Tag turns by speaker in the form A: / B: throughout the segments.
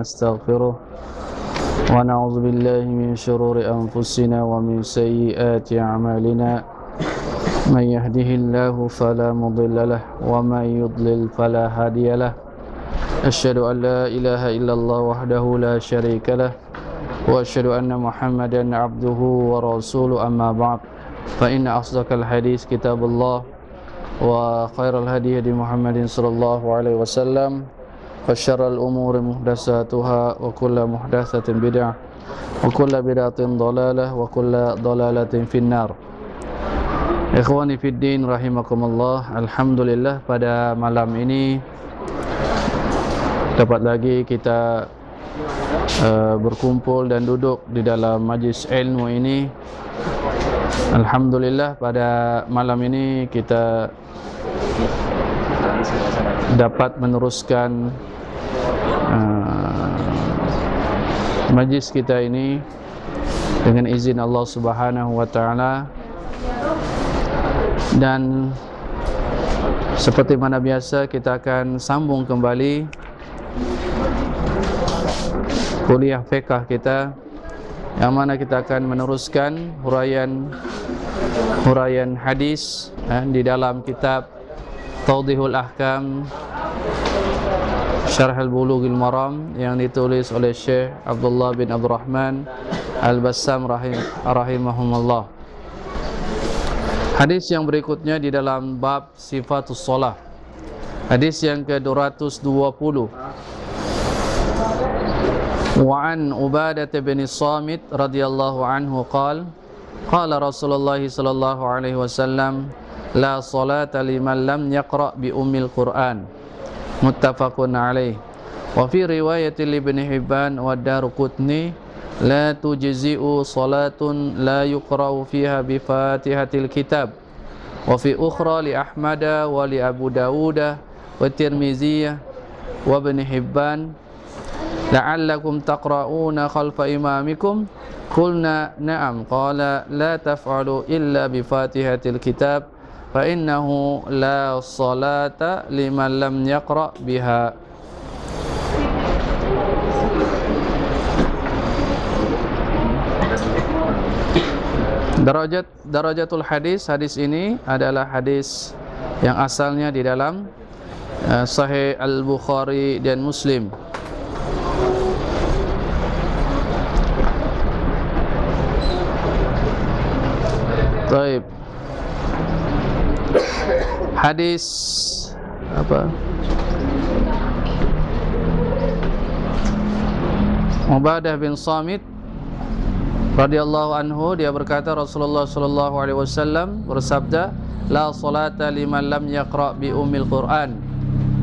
A: ونستغفره ونعوذ بالله من شرور أنفسنا ومن سيئات أعمالنا من يهده الله فلا مضل له ومن يضلل فلا هادي له أشهد أن لا إله إلا الله وحده لا شريك له وأشهد أن محمدا عبده ورسوله أما بعد فإن أصدق الحديث كتاب الله وخير الهدي هدي محمد صلى الله عليه وسلم وشر الأمور محدثاتها وكل محدثة بدعة وكل بدعة ضلالة وكل ضلالة في النار. Ikhwani fiddin rahimakumullah. Alhamdulillah, pada malam ini dapat lagi kita berkumpul dan duduk di dalam majlis ilmu ini. Alhamdulillah, pada malam ini kita dapat meneruskan majlis kita ini dengan izin Allah Subhanahu wa taala. Dan seperti mana biasa, kita akan sambung kembali kuliah fiqh kita, yang mana kita akan meneruskan huraian hadis di dalam kitab Tawdihul Ahkam Syarh al-Bulughil Maram yang ditulis oleh Syekh Abdullah bin Abdurrahman Al-Bassam rahimahumullah. Hadis yang berikutnya di dalam bab sifatus shalah, hadis yang ke-220. Wa an Ubadah bin Samit radhiyallahu anhu qala qala Rasulullah sallallahu alaihi wasallam la salata liman lam yaqra bi ummil Qur'an, muttafaqun alaih. Wa fi riwayat Ibn Hibban wa Daruqutni la tujzi'u salatun la yuqra'u fiha bi Fatihatil kitab. Wa fi ukhra li Ahmad wa li Abu Dawud wa Tirmidzi wa Ibn Hibban la'allakum taqra'una khalfa imamikum. Qulna na'am. Qala la taf'alu illa bi Fatihatil kitab fa innahu la salata liman lam yaqra' biha. Darajatul hadis, hadis ini adalah hadis yang asalnya di dalam Sahih Al-Bukhari dan Muslim. Baik. Hadis apa? Ubadah bin Samit radhiyallahu anhu, dia berkata Rasulullah sallallahu alaihi wasallam bersabda, la salata liman lam yaqra bi ummil Qur'an.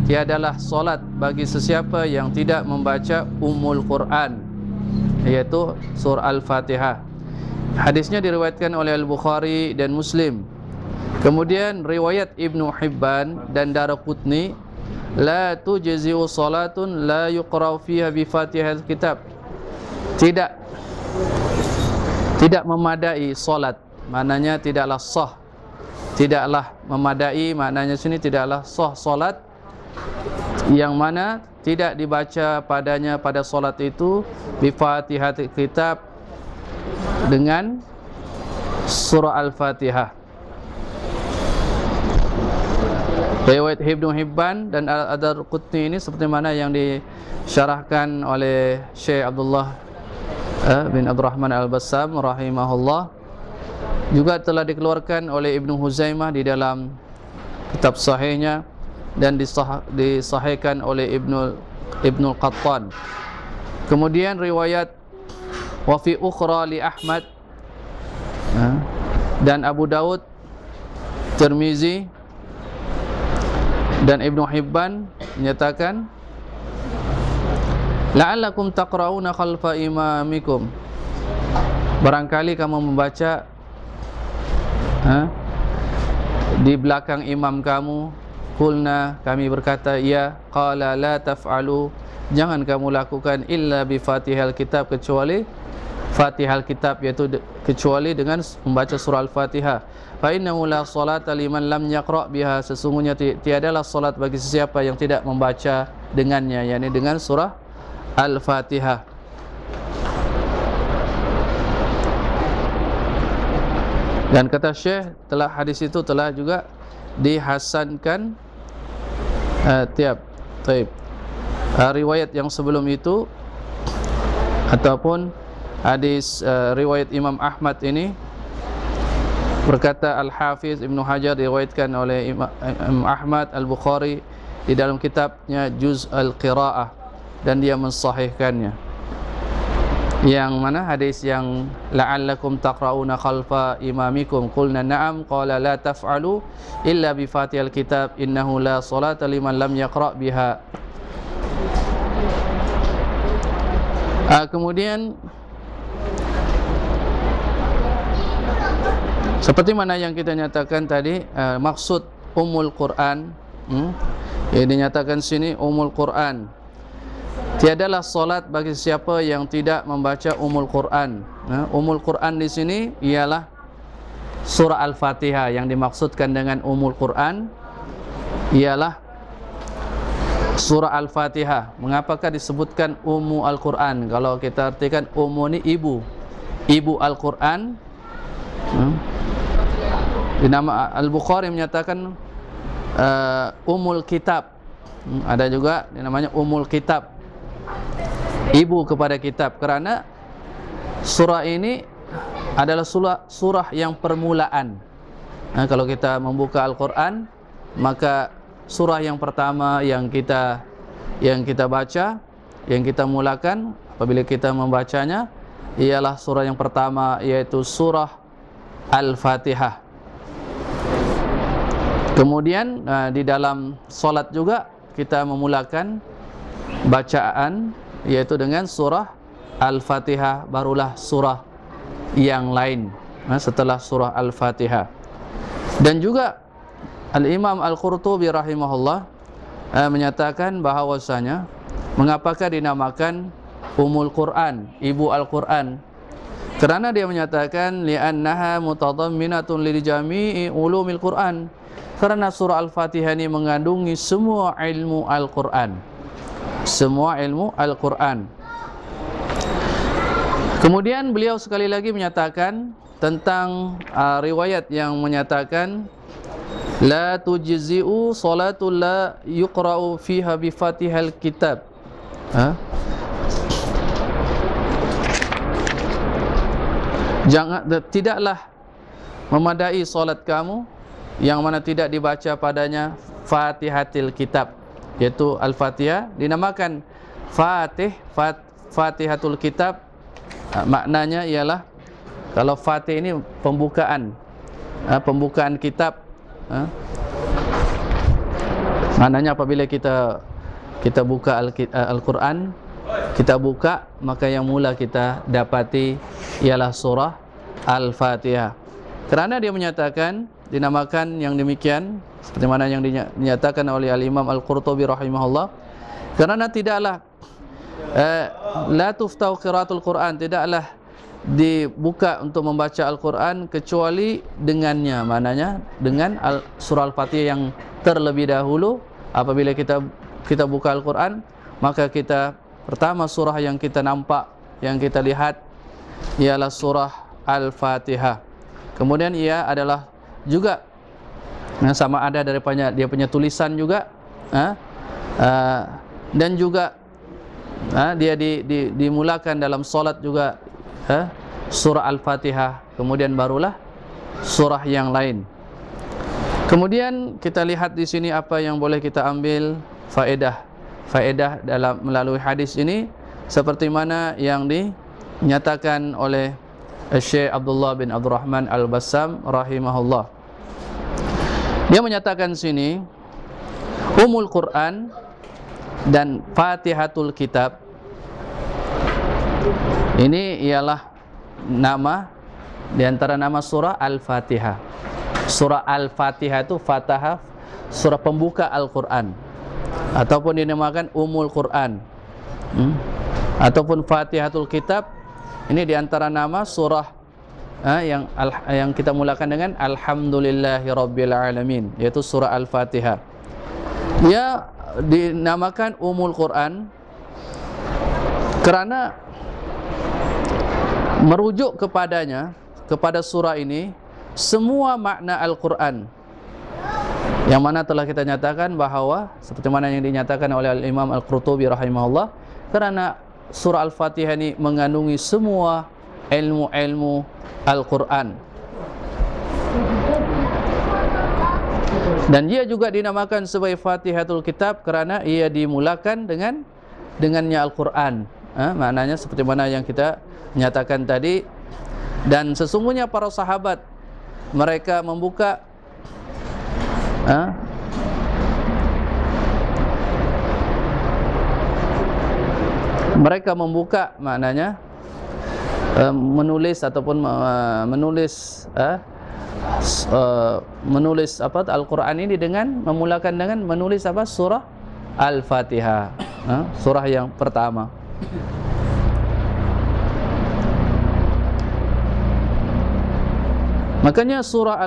A: Tiadalah salat bagi sesiapa yang tidak membaca Ummul Quran, yaitu surah Al-Fatihah. Hadisnya diriwayatkan oleh Al-Bukhari dan Muslim. Kemudian riwayat Ibnu Hibban dan Daruqutni, la tujzi'u salatun la yuqra'u fiha bi Fatihahil kitab. Tidak memadai salat, maknanya tidaklah sah. Tidaklah memadai, maknanya sini tidaklah sah salat yang mana tidak dibaca padanya pada salat itu bi Fatihatil kitab, dengan surah Al-Fatihah. Riwayat Ibnu Hibban dan Ad-Darqutni ini seperti mana yang disyarahkan oleh Syekh Abdullah bin Abdurrahman Al-Bassam rahimahullah, juga telah dikeluarkan oleh Ibnu Huzaimah di dalam kitab sahihnya dan disahihkan oleh Ibnu Qattan. Kemudian riwayat wa fi ukhra li Ahmad dan Abu Dawud, Tirmizi dan Ibnu Hibban menyatakan, la'allakum taqra'una khalfa imamikum, barangkali kamu membaca di belakang imam kamu. Qulna, kami berkata, ya. Qala la taf'alu, jangan kamu lakukan illa bi Fatihal kitab, kecuali Fatihal kitab, yaitu kecuali dengan membaca surah Al-Fatihah. Fa innahu la salata liman lam yaqra' biha, sesungguhnya tiadalah salat bagi sesiapa yang tidak membaca dengannya, yakni dengan surah Al-Fatihah. Dan kata Syekh, telah hadis itu telah juga dihasankan riwayat yang sebelum itu ataupun hadis riwayat Imam Ahmad ini, berkata Al-Hafiz Ibnu Hajar, diriwayatkan oleh Imam Ahmad Al-Bukhari di dalam kitabnya Juz Al-Qira'ah, dan dia mensahihkannya. Yang mana hadis yang la'allakum taqra'una khalfa imamikum, qulna na'am, qala la taf'alu illa bi fatihil kitab innahu la salata liman lam yaqra' biha. Kemudian seperti mana yang kita nyatakan tadi, maksud Ummul Quran, yang dinyatakan sini Ummul Quran, tiadalah solat bagi siapa yang tidak membaca Ummul Quran. Ummul Quran di sini ialah surah Al-Fatihah. Yang dimaksudkan dengan Ummul Quran ialah surah Al-Fatihah. Mengapakah disebutkan Ummu Al-Quran? Kalau kita artikan Ummu ni ibu, ibu Al-Quran. Di nama Al-Bukhari menyatakan Ummul Kitab. Ada juga namanya Ummul Kitab, ibu kepada kitab, kerana surah ini adalah surah yang permulaan. Kalau kita membuka Al-Quran, maka surah yang pertama yang kita baca, yang kita mulakan apabila kita membacanya, ialah surah yang pertama, yaitu surah Al-Fatihah. Kemudian di dalam solat juga kita memulakan bacaan yaitu dengan surah Al-Fatihah, barulah surah yang lain setelah surah Al-Fatihah. Dan juga Al-Imam Al-Qurtubi rahimahullah menyatakan bahawasanya, mengapakah dinamakan Ummul Quran, ibu Al-Quran? Kerana dia menyatakan li'annaha mutadamminatun li jami'i ulumil Quran, karena surah Al-Fatihah ini mengandungi semua ilmu Al-Quran, semua ilmu Al-Quran. Kemudian beliau sekali lagi menyatakan tentang riwayat yang menyatakan la tujzi'u salatul la yuqra'u fiha bi fatihal kitab. Tidaklah memadai solat kamu yang mana tidak dibaca padanya Fatihatil Kitab, yaitu Al-Fatihah. Dinamakan Fatihatul Kitab, maknanya ialah, kalau Fatih ini pembukaan, pembukaan kitab. Maknanya apabila kita buka Al-Quran, kita buka, maka yang mula kita dapati ialah surah Al-Fatihah. Kerana dia menyatakan dinamakan yang demikian, seperti mana yang dinyatakan oleh Al-Imam Al-Qurtubi rahimahullah, kerana tidaklah la tuftau qiraatul Quran, tidaklah dibuka untuk membaca Al-Quran kecuali dengannya, maknanya dengan surah Al-Fatihah yang terlebih dahulu. Apabila kita buka Al-Quran, maka kita pertama surah yang kita nampak, yang kita lihat ialah surah Al-Fatihah. Kemudian ia adalah juga sama ada daripada dia punya tulisan juga, dan juga dia dimulakan dalam solat juga surah Al-Fatihah, kemudian barulah surah yang lain. Kemudian kita lihat di sini apa yang boleh kita ambil faedah dalam melalui hadis ini, seperti mana yang dinyatakan oleh Syekh Abdullah bin Abdurrahman Al-Bassam rahimahullah. Dia menyatakan sini Ummul Quran dan Fatihatul Kitab ini ialah nama di antara nama surah Al-Fatihah. Surah Al-Fatihah itu Fatahah, surah pembuka Al-Quran, ataupun dinamakan Ummul Quran, ataupun Fatihatul Kitab. Ini di antara nama surah yang kita mulakan dengan Alhamdulillahirabbil alamin, yaitu surah Al-Fatihah. Dia dinamakan Ummul Quran Kerana merujuk kepadanya, kepada surah ini, semua makna Al-Quran, yang mana telah kita nyatakan bahawa seperti mana yang dinyatakan oleh Imam Al-Qurtubi rahimahullah, kerana surah Al-Fatihah ini mengandungi semua ilmu-ilmu Al-Quran. Dan ia juga dinamakan sebagai Fatihatul Kitab kerana ia dimulakan dengannya Al-Quran. Maknanya seperti mana yang kita nyatakan tadi. Dan sesungguhnya para sahabat, mereka membuka maknanya menulis ataupun menulis Al-Quran ini dengan memulakan dengan menulis surah Al-Fatihah, surah yang pertama. Makanya surah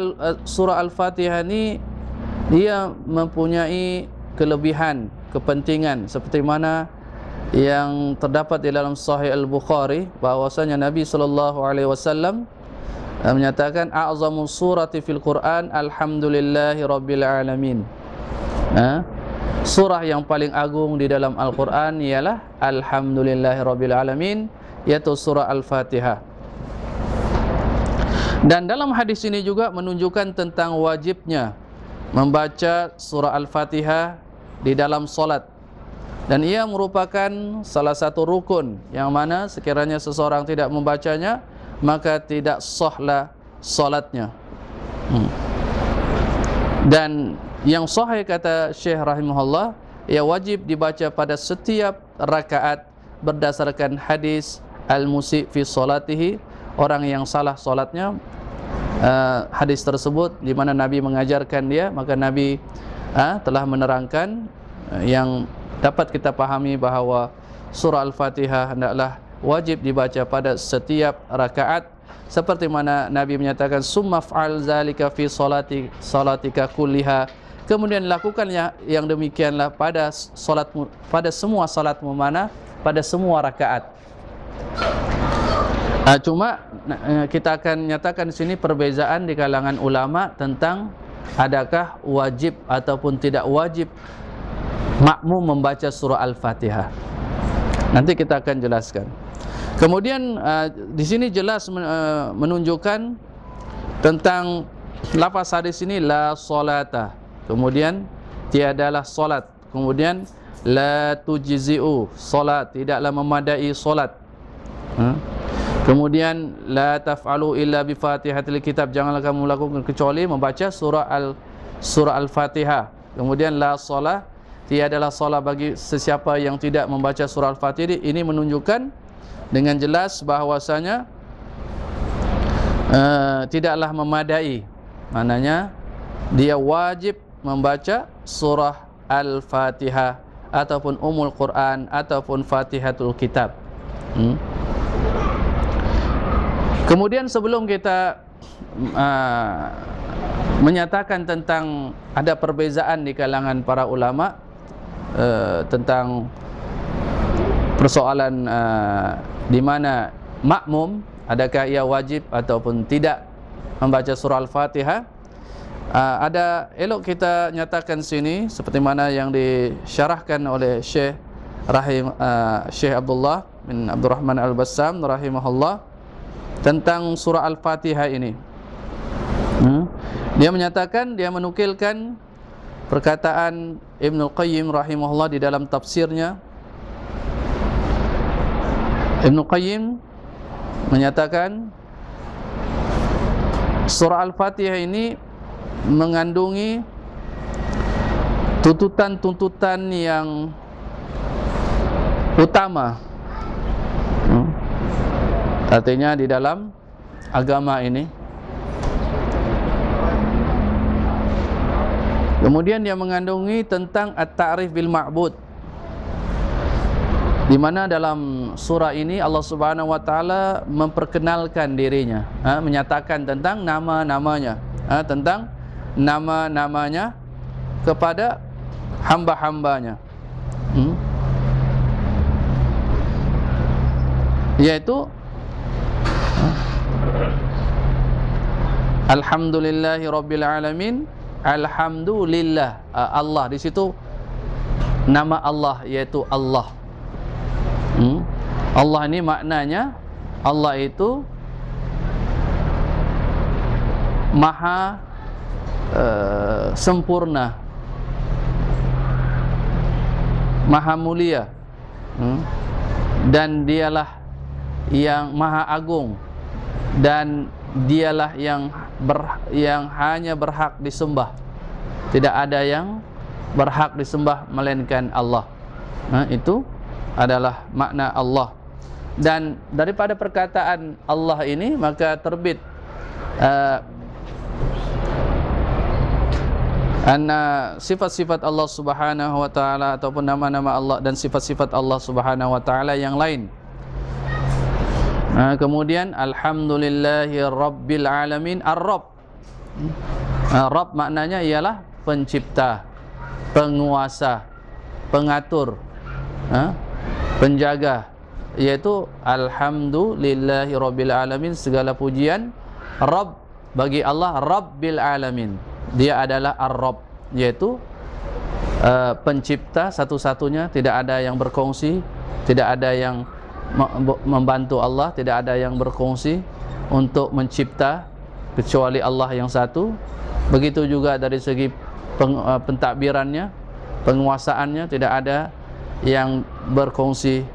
A: Al-Fatihah ini dia mempunyai kelebihan, kepentingan seperti mana yang terdapat di dalam Sahih Al-Bukhari, bahwasanya Nabi SAW menyatakan a'zamu surati fil Quran alhamdulillahi rabbil alamin. Surah yang paling agung di dalam Al-Quran ialah alhamdulillahi rabbil alamin, yaitu surah Al-Fatihah. Dan dalam hadis ini juga menunjukkan tentang wajibnya membaca surah Al-Fatihah di dalam solat. Dan ia merupakan salah satu rukun yang mana sekiranya seseorang tidak membacanya, maka tidak sahlah solatnya. Dan yang sahih kata Syekh rahimahullah, ia wajib dibaca pada setiap rakaat berdasarkan hadis al-musi' fi salatihi, orang yang salah solatnya. Hadis tersebut di mana Nabi mengajarkan dia, maka Nabi telah menerangkan yang dapat kita pahami bahawa surah Al-Fatihah hendaklah wajib dibaca pada setiap rakaat, seperti mana Nabi menyatakan summa fa'al zalika fi salatika kulliha, kemudian lakukannya yang demikianlah pada salatmu, pada semua salatmu, mana pada semua rakaat. Cuma kita akan nyatakan di sini perbezaan di kalangan ulama tentang adakah wajib ataupun tidak wajib makmum membaca surah Al-Fatihah. Nanti kita akan jelaskan. Kemudian di sini jelas menunjukkan tentang lafaz hadis ini la solata, kemudian tiadalah solat, kemudian la tujzi'u, solat tidaklah memadai solat. Kemudian la taf'alu illa bi Fatihatil Kitab, janganlah kamu lakukan kecuali membaca surah Al-Fatihah. Kemudian la shalah, tiadalah salat bagi sesiapa yang tidak membaca surah Al-Fatihah. Ini menunjukkan dengan jelas bahwasanya tidaklah memadai, maknanya dia wajib membaca surah Al-Fatihah ataupun Ummul Quran ataupun Fatihatul Kitab. Kemudian sebelum kita menyatakan tentang ada perbezaan di kalangan para ulama tentang persoalan di mana makmum adakah ia wajib ataupun tidak membaca surah Al-Fatihah, ada elok kita nyatakan sini seperti mana yang disyarahkan oleh Syekh Abdullah bin Abdurrahman Al-Bassam rahimahullah tentang surah Al-Fatihah ini. Dia menyatakan, dia menukilkan perkataan Ibnul Qayyim rahimahullah di dalam tafsirnya. Ibnul Qayyim menyatakan surah Al-Fatihah ini mengandungi tuntutan-tuntutan yang utama. Artinya di dalam agama ini. Kemudian dia mengandungi tentang at-ta'rif bil ma'bud, di mana dalam surah ini Allah Subhanahu wa taala memperkenalkan dirinya, menyatakan tentang nama-namanya, tentang nama-namanya kepada hamba-hambanya. yaitu Alhamdulillahi Rabbil Alamin. Alhamdulillah, Allah di situ nama Allah, yaitu Allah. Allah ini maknanya Allah itu maha sempurna, maha mulia, dan dialah yang maha agung, dan dialah yang hanya berhak disembah. Tidak ada yang berhak disembah melainkan Allah. Itu adalah makna Allah. Dan daripada perkataan Allah ini maka terbit sifat-sifat Allah Subhanahu wa taala ataupun nama-nama Allah dan sifat-sifat Allah Subhanahu wa taala yang lain. Kemudian Alhamdulillahi Rabbil Alamin. Ar-Rabb, Rabb maknanya ialah pencipta, penguasa, pengatur, penjaga, yaitu Alhamdulillahi Rabbil Alamin. Segala pujian Rabb bagi Allah, Rabbil Alamin. Dia adalah Ar-Rabb, yaitu pencipta satu-satunya, tidak ada yang berkongsi, tidak ada yang membantu Allah, tidak ada yang berkongsi untuk mencipta kecuali Allah yang satu. Begitu juga dari segi pentadbirannya, penguasaannya, tidak ada yang berkongsi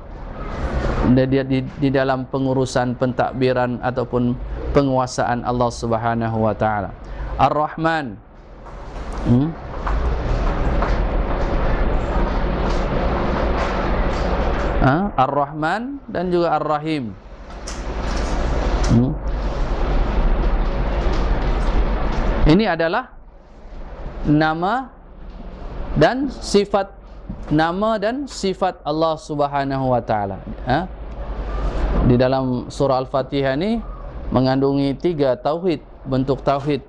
A: di dalam pengurusan pentadbiran ataupun penguasaan Allah Subhanahu wa taala. Ar-Rahman, Ar-Rahman dan juga Ar-Rahim. Ini adalah nama dan sifat Allah Subhanahu wa taala. Di dalam surah Al-Fatihah ini mengandungi 3 tauhid, bentuk tauhid.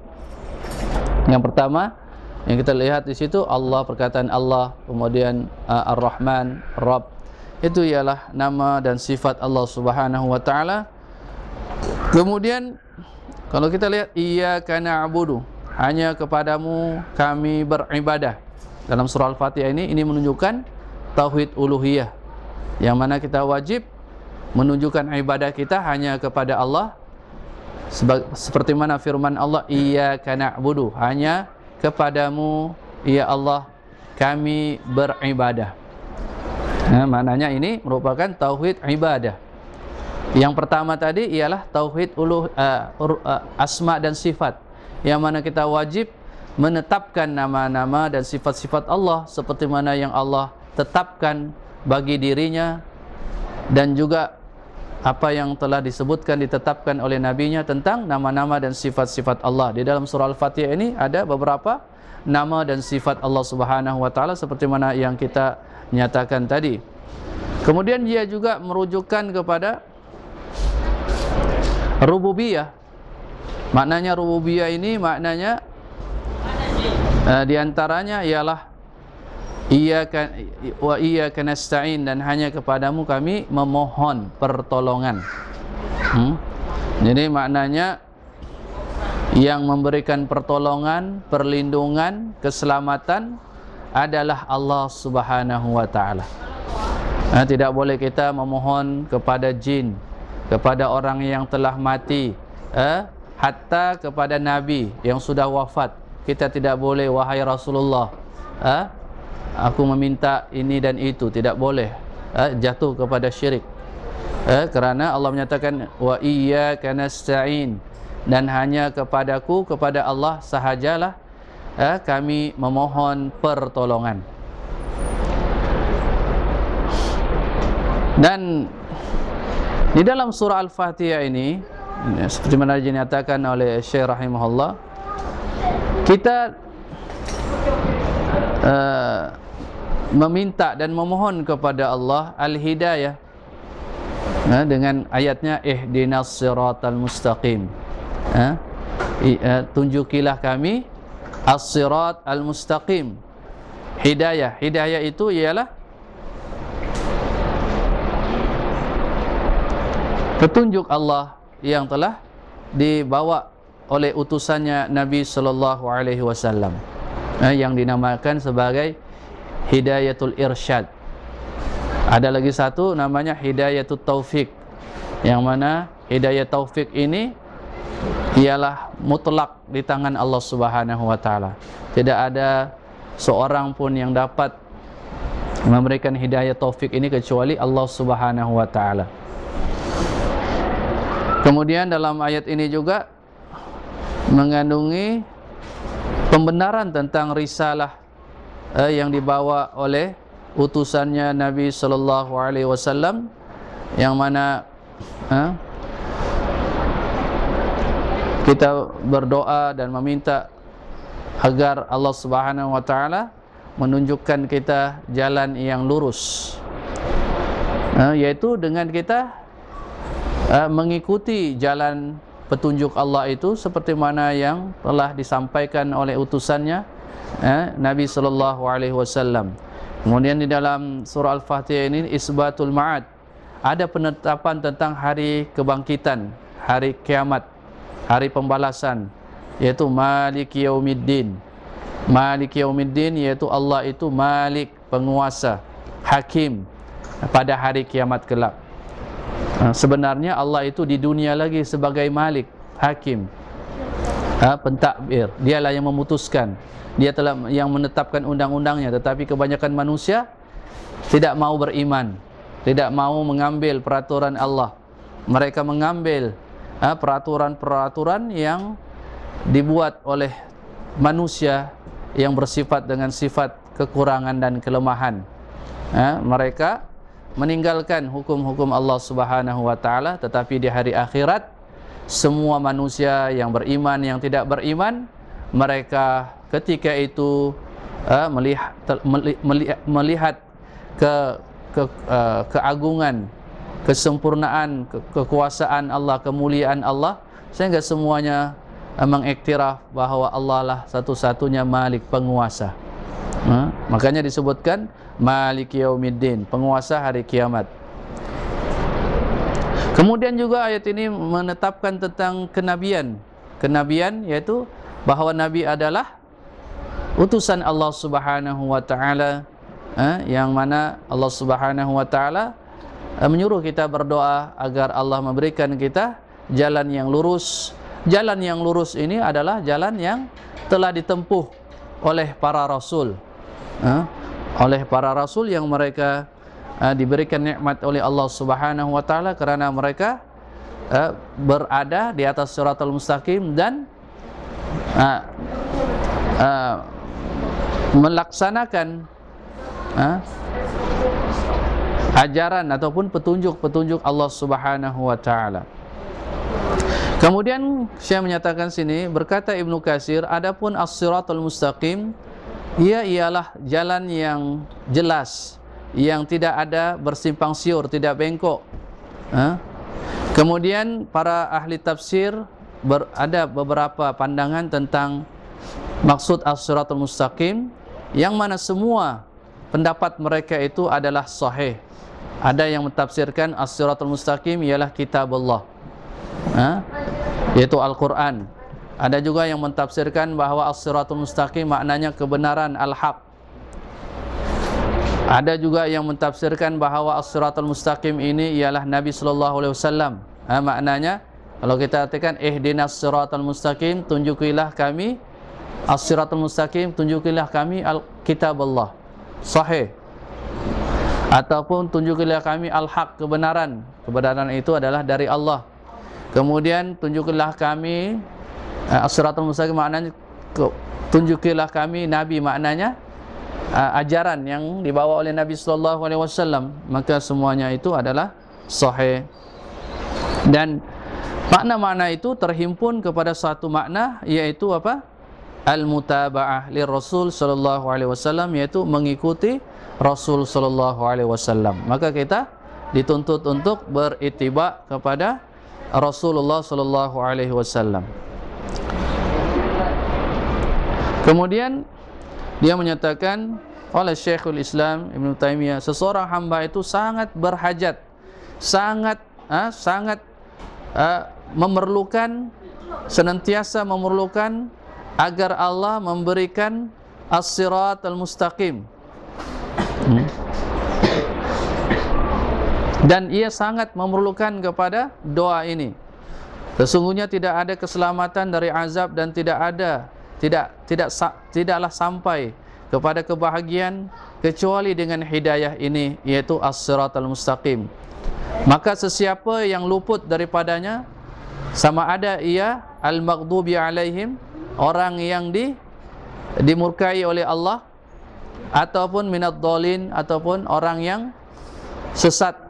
A: Yang pertama yang kita lihat di situ Allah, perkataan Allah, kemudian Ar-Rahman, Rabb. Itu ialah nama dan sifat Allah Subhanahu wa taala. Kemudian kalau kita lihat iyyaka na'budu, hanya kepadamu kami beribadah. Dalam surah Al-Fatihah ini menunjukkan tauhid uluhiyah, yang mana kita wajib menunjukkan ibadah kita hanya kepada Allah, seperti mana firman Allah, iyyaka na'budu, hanya kepadamu ya Allah kami beribadah. Maknanya ini merupakan tauhid ibadah. Yang pertama tadi ialah tauhid asma dan sifat, yang mana kita wajib menetapkan nama-nama dan sifat-sifat Allah seperti mana yang Allah tetapkan bagi dirinya, dan juga apa yang telah disebutkan, ditetapkan oleh nabinya tentang nama-nama dan sifat-sifat Allah. Di dalam surah Al-Fatihah ini ada beberapa nama dan sifat Allah Subhanahu wa taala seperti mana yang kita nyatakan tadi. Kemudian dia juga merujukkan kepada rububiyah. Maknanya rububiyah ini maknanya diantaranya ialah iyyaka nasta'in, dan hanya kepadamu kami memohon pertolongan. Jadi maknanya yang memberikan pertolongan, perlindungan, keselamatan adalah Allah Subhanahu wa taala. Tidak boleh kita memohon kepada jin, kepada orang yang telah mati, hatta kepada nabi yang sudah wafat. Kita tidak boleh, wahai Rasulullah, aku meminta ini dan itu, tidak boleh. Jatuh kepada syirik. Kerana Allah menyatakan wa iyyaka nasta'in, dan hanya kepadaku, kepada Allah sahajalah kami memohon pertolongan. Dan di dalam surah Al-Fatihah ini, seperti mana dinyatakan oleh Syekh rahimahullah, kita meminta dan memohon kepada Allah al-hidayah dengan ayatnya ihdinas siratal mustaqim. Tunjukilah kami as-sirat al-mustaqim. Hidayah itu ialah petunjuk Allah yang telah dibawa oleh utusannya Nabi sallallahu alaihi wasallam, yang dinamakan sebagai hidayatul irsyad. Ada lagi satu namanya hidayatul taufik, yang mana hidayah taufik ini ialah mutlak di tangan Allah Subhanahu wa taala. Tidak ada seorang pun yang dapat memberikan hidayah taufik ini kecuali Allah Subhanahu wa taala. Kemudian dalam ayat ini juga mengandungi pembenaran tentang risalah yang dibawa oleh utusannya Nabi sallallahu alaihi wasallam, yang mana kita berdoa dan meminta agar Allah Subhanahu wa taala menunjukkan kita jalan yang lurus, yaitu dengan kita mengikuti jalan petunjuk Allah itu seperti mana yang telah disampaikan oleh utusannya Nabi sallallahu alaihi wasallam. Kemudian di dalam surah Al-Fatihah ini isbatul ma'ad, ada penetapan tentang hari kebangkitan, hari kiamat, hari pembalasan, yaitu Maliki Yaumiddin. Maliki Yaumiddin yaitu Allah itu Malik, penguasa, Hakim pada hari kiamat kelak. Sebenarnya Allah itu di dunia lagi sebagai Malik, Hakim, pentadbir. Dialah yang memutuskan, dia telah yang menetapkan undang-undangnya. Tetapi kebanyakan manusia tidak mau beriman, tidak mau mengambil peraturan Allah. Mereka mengambil peraturan-peraturan yang dibuat oleh manusia yang bersifat dengan sifat kekurangan dan kelemahan. Mereka meninggalkan hukum-hukum Allah Subhanahu wa taala, tetapi di hari akhirat semua manusia yang beriman, yang tidak beriman, mereka ketika itu melihat keagungan, kesempurnaan, kekuasaan Allah, kemuliaan Allah, sehingga semuanya mengiktiraf bahawa Allah lah satu-satunya Malik, penguasa. Makanya disebutkan Maliki Yaumiddin, penguasa hari kiamat. Kemudian juga ayat ini menetapkan tentang kenabian. Kenabian yaitu bahawa Nabi adalah utusan Allah Subhanahu wa taala, yang mana Allah Subhanahu wa taala menyuruh kita berdoa agar Allah memberikan kita jalan yang lurus. Jalan yang lurus ini adalah jalan yang telah ditempuh oleh para rasul, oleh para rasul yang mereka diberikan nikmat oleh Allah Subhanahu wa taala kerana mereka berada di atas siratal mustaqim dan melaksanakan ajaran ataupun petunjuk-petunjuk Allah Subhanahu wa taala. Kemudian saya menyatakan sini, berkata Ibnu Katsir, adapun as-siratal mustaqim, ia ialah jalan yang jelas, yang tidak ada bersimpang siur, tidak bengkok. Kemudian para ahli tafsir ada beberapa pandangan tentang maksud as-siratal mustaqim, yang mana semua pendapat mereka itu adalah sahih. Ada yang mentafsirkan as-siratal mustaqim ialah kitab Allah, yaitu Al-Quran. Ada juga yang mentafsirkan bahawa as-siratul mustaqim maknanya kebenaran, al-haq. Ada juga yang mentafsirkan bahawa as-siratul mustaqim ini ialah Nabi sallallahu alaihi wasallam. Maknanya kalau kita katakan ihdinas siratal mustaqim, tunjukilah kami as-siratul mustaqim, tunjukilah kami kitab Allah, sahih. Ataupun tunjukilah kami al-haq, kebenaran. Kebenaran itu adalah dari Allah. Kemudian tunjukilah kami as-siratal mustaqim, maknanya tunjukilah kami Nabi, maknanya ajaran yang dibawa oleh Nabi sallallahu alaihi wasallam. Maka semuanya itu adalah sahih. Dan makna-makna itu terhimpun kepada satu makna, yaitu apa? Al-mutaba'ah li Rasul sallallahu alaihi wasallam, yaitu mengikuti Rasul sallallahu alaihi wasallam. Maka kita dituntut untuk berittiba kepada Rasulullah sallallahu alaihi wasallam. Kemudian dia menyatakan oleh Syekhul Islam Ibn Taimiyah, seseorang hamba itu sangat berhajat, sangat sangat memerlukan, senantiasa memerlukan agar Allah memberikan as-siratal mustaqim. Dan ia sangat memerlukan kepada doa ini. Sesungguhnya tidak ada keselamatan dari azab dan tidaklah sampai kepada kebahagiaan kecuali dengan hidayah ini, yaitu as-siratal mustaqim. Maka sesiapa yang luput daripadanya, sama ada ia al-maghdubi alaihim, orang yang dimurkai oleh Allah, ataupun minad dhalin, ataupun orang yang sesat.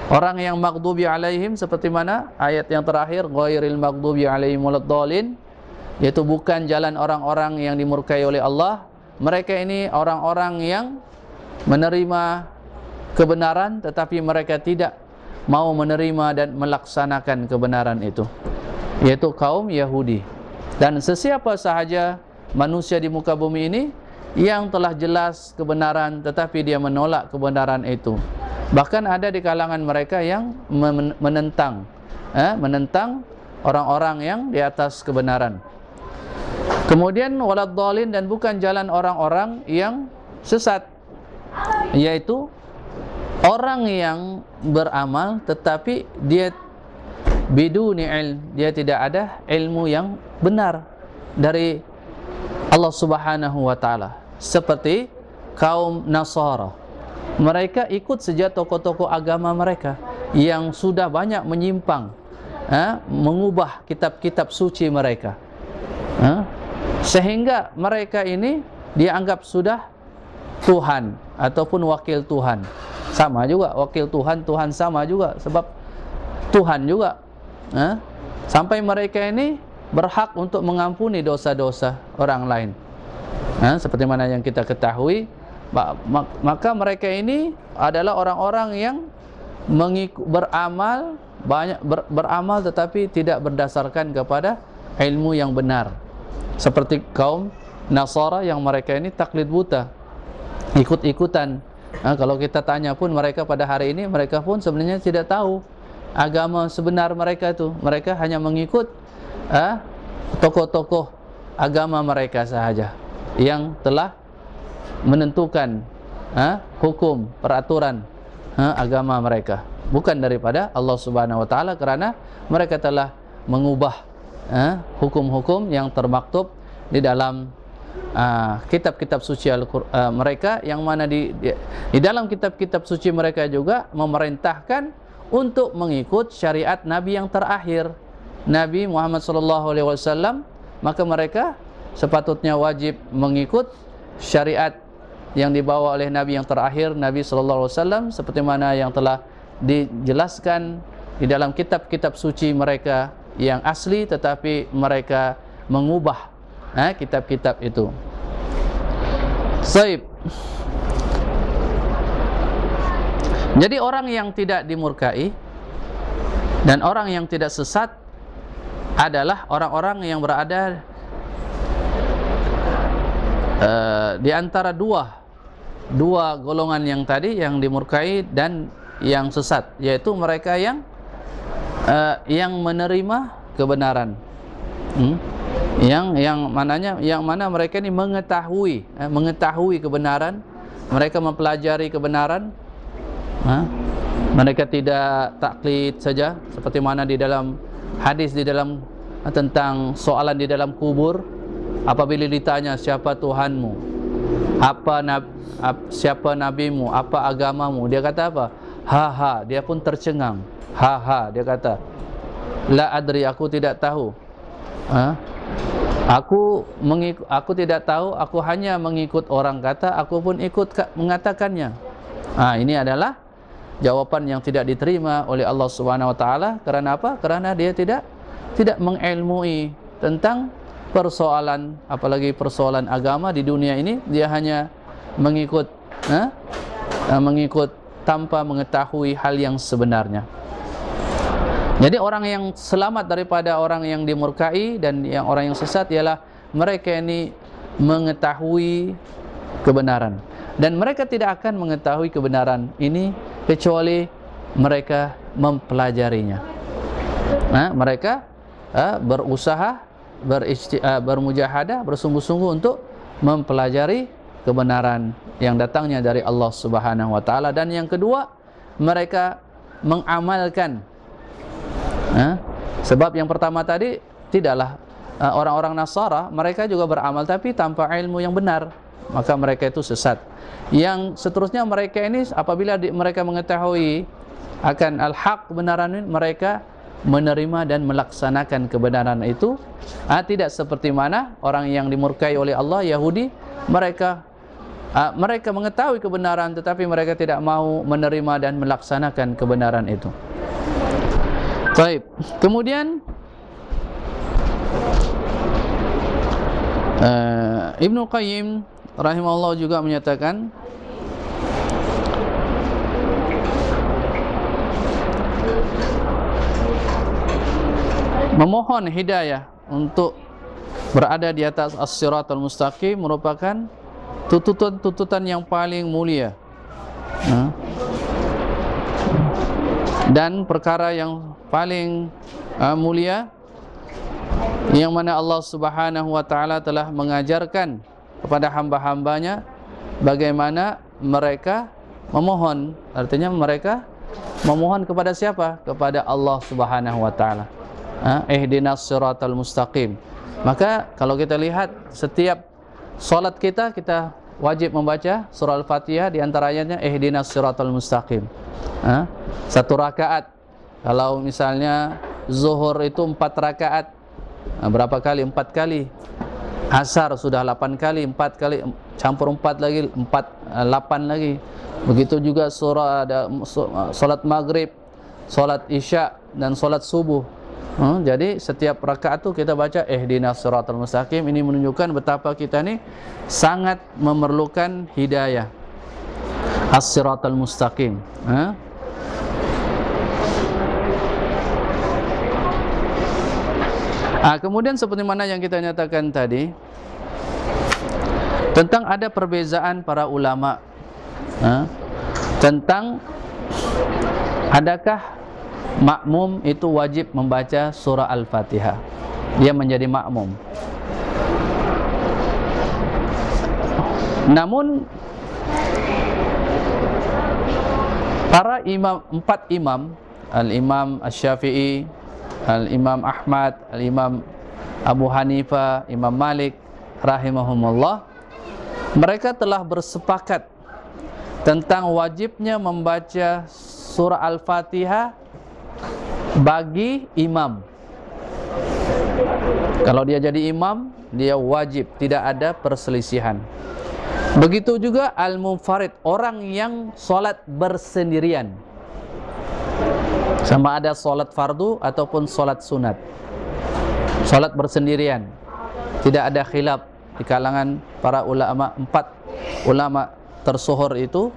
A: Orang yang maghdubi alaihim seperti mana ayat yang terakhir, ghairil maghdubi alaihim waladdallin, yaitu bukan jalan orang-orang yang dimurkai oleh Allah. Mereka ini orang-orang yang menerima kebenaran tetapi mereka tidak mau menerima dan melaksanakan kebenaran itu, yaitu kaum Yahudi. Dan sesiapa sahaja manusia di muka bumi ini yang telah jelas kebenaran tetapi dia menolak kebenaran itu. Bahkan ada di kalangan mereka yang menentang orang-orang yang di atas kebenaran. Kemudian waladdallin, dan bukan jalan orang-orang yang sesat, yaitu orang yang beramal tetapi dia biduni ilm, dia tidak ada ilmu yang benar dari Allah Subhanahu wa taala, seperti kaum Nasara. Mereka ikut saja tokoh-tokoh agama mereka yang sudah banyak menyimpang, mengubah kitab-kitab suci mereka, sehingga mereka ini dianggap sudah Tuhan ataupun wakil Tuhan. Sama juga wakil Tuhan, Tuhan sama juga, sebab Tuhan juga. Sampai mereka ini berhak untuk mengampuni dosa-dosa orang lain, seperti mana yang kita ketahui. Maka mereka ini adalah orang-orang yang beramal banyak, beramal tetapi tidak berdasarkan kepada ilmu yang benar, seperti kaum Nasara yang mereka ini taklid buta, ikut-ikutan. Kalau kita tanya pun mereka pada hari ini, mereka pun sebenarnya tidak tahu agama sebenar mereka itu. Mereka hanya mengikut tokoh-tokoh agama mereka sahaja yang telah menentukan hukum, peraturan agama mereka, bukan daripada Allah Subhanahu wa taala, kerana mereka telah mengubah hukum-hukum yang termaktub di dalam kitab-kitab suci mereka, yang mana di dalam kitab-kitab suci mereka juga memerintahkan untuk mengikut syariat Nabi yang terakhir, Nabi Muhammad SAW. Maka mereka sepatutnya wajib mengikut syariat yang dibawa oleh Nabi yang terakhir, Nabi SAW, seperti mana yang telah dijelaskan di dalam kitab-kitab suci mereka yang asli, tetapi mereka mengubah kitab-kitab itu. Saib. Jadi orang yang tidak dimurkai dan orang yang tidak sesat adalah orang-orang yang berada di antara dua golongan yang tadi, yang dimurkai dan yang sesat, yaitu mereka yang menerima kebenaran, yang mana mereka ini mengetahui kebenaran, mereka mempelajari kebenaran, mereka tidak taklid saja, seperti mana di dalam hadis di dalam tentang soalan di dalam kubur, apabila ditanya siapa Tuhanmu, siapa nabimu, apa agamamu, dia kata apa? Ha, dia pun tercengang. Ha, dia kata, la adri, aku tidak tahu. Aku tidak tahu, aku hanya mengikut orang kata, aku pun ikut mengatakannya. Ini adalah jawaban yang tidak diterima oleh Allah Subhanahu wa taala. Karena apa? Karena dia tidak mengilmui tentang persoalan, apalagi persoalan agama di dunia ini. Dia hanya mengikut tanpa mengetahui hal yang sebenarnya. Jadi orang yang selamat daripada orang yang dimurkai dan yang orang yang sesat ialah mereka ini mengetahui kebenaran, dan mereka tidak akan mengetahui kebenaran ini kecuali mereka mempelajarinya. Mereka berusaha, bermujahadah, bersungguh-sungguh untuk mempelajari kebenaran yang datangnya dari Allah Subhanahu wa taala. Dan yang kedua, mereka mengamalkan. Sebab yang pertama tadi tidaklah orang-orang Nasara, mereka juga beramal tapi tanpa ilmu yang benar, maka mereka itu sesat. Yang seterusnya, mereka ini apabila mereka mengetahui akan al-haq, kebenaran ini, mereka menerima dan melaksanakan kebenaran itu. Tidak seperti mana orang yang dimurkai oleh Allah, Yahudi, mereka mengetahui kebenaran tetapi mereka tidak mau menerima dan melaksanakan kebenaran itu. Baik. Kemudian Ibnu Qayyim rahimahullah juga menyatakan memohon hidayah untuk berada di atas as-siratal mustaqim merupakan tuntutan yang paling mulia, dan perkara yang paling mulia yang mana Allah Subhanahu wa taala telah mengajarkan kepada hamba-hambanya bagaimana mereka memohon. Artinya mereka memohon kepada siapa? Kepada Allah Subhanahu wa taala. Ihdinas siratal mustaqim. Maka kalau kita lihat setiap solat kita wajib membaca surah Al-Fatihah, di antara ayatnya ihdinas siratal mustaqim. Satu rakaat, kalau misalnya zuhur itu 4 rakaat, berapa kali? 4 kali. Asar sudah 8 kali, 4 kali campur 4 lagi, 8 lagi. Begitu juga surah ada solat maghrib, solat isya dan solat subuh. Jadi setiap rakaat itu kita baca ihdinas siratal mustaqim. Ini menunjukkan betapa kita ini sangat memerlukan hidayah as-siratal mustaqim. Kemudian seperti mana yang kita nyatakan tadi tentang ada perbezaan para ulama tentang adakah makmum itu wajib membaca surah Al-Fatihah, dia menjadi makmum. Namun para imam, 4 imam, Al-Imam Asy-Syafi'i, Al-Imam Ahmad, Al-Imam Abu Hanifah, Imam Malik rahimahumullah, mereka telah bersepakat tentang wajibnya membaca surah Al-Fatihah bagi imam. Kalau dia jadi imam, dia wajib, tidak ada perselisihan. Begitu juga al-munfarid, orang yang solat bersendirian, sama ada solat fardu ataupun solat sunat. Solat bersendirian, tidak ada khilaf di kalangan para ulama. 4 ulama tersohor itu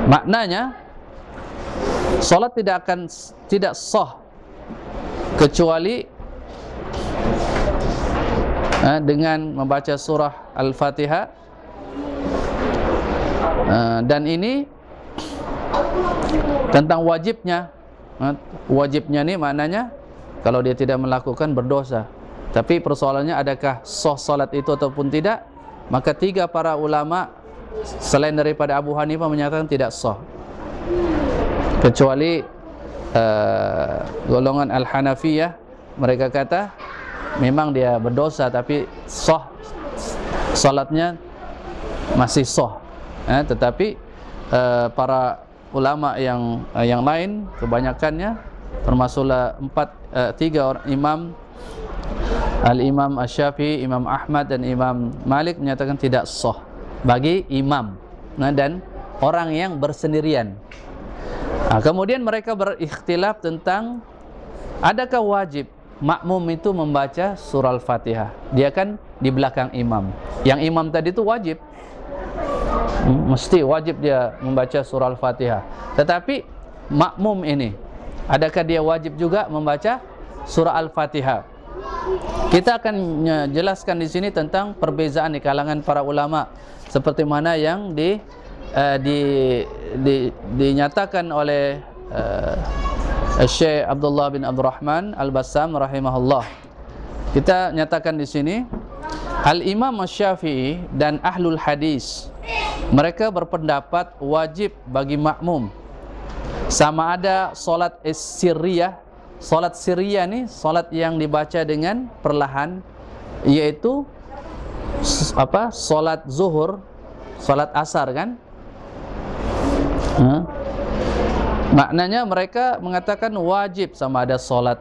A: maknanya solat tidak sah kecuali dengan membaca surah Al-Fatihah. Dan ini tentang wajibnya. Wajibnya ini maknanya kalau dia tidak melakukan berdosa. Tapi persoalannya adakah sah salat itu ataupun tidak? Maka 3 para ulama selain daripada Abu Hanifah menyatakan tidak sah, kecuali golongan Al-Hanafiyah, mereka kata memang dia berdosa tapi sah, salatnya masih sah. Tetapi para ulama yang lain kebanyakannya, termasuklah 3 orang imam, Al-Imam Asy-Syafi'i, Imam Ahmad dan Imam Malik, menyatakan tidak sah bagi imam dan orang yang bersendirian. Kemudian mereka berikhtilaf tentang adakah wajib makmum itu membaca surah Al-Fatihah. Dia kan di belakang imam. Yang imam tadi itu wajib, mesti wajib dia membaca surah Al-Fatihah. Tetapi makmum ini, adakah dia wajib juga membaca surah Al-Fatihah? Kita akan jelaskan di sini tentang perbezaan di kalangan para ulama, seperti mana yang dinyatakan oleh Syekh Abdullah bin Abdul Rahman Al-Bassam rahimahullah. Kita nyatakan di sini Al-Imam Asy-Syafi'i dan Ahlul Hadis mereka berpendapat wajib bagi makmum sama ada solat sirriyah. Solat sirriyah ni solat yang dibaca dengan perlahan, yaitu solat zuhur, solat asar kan. Maknanya mereka mengatakan wajib sama ada solat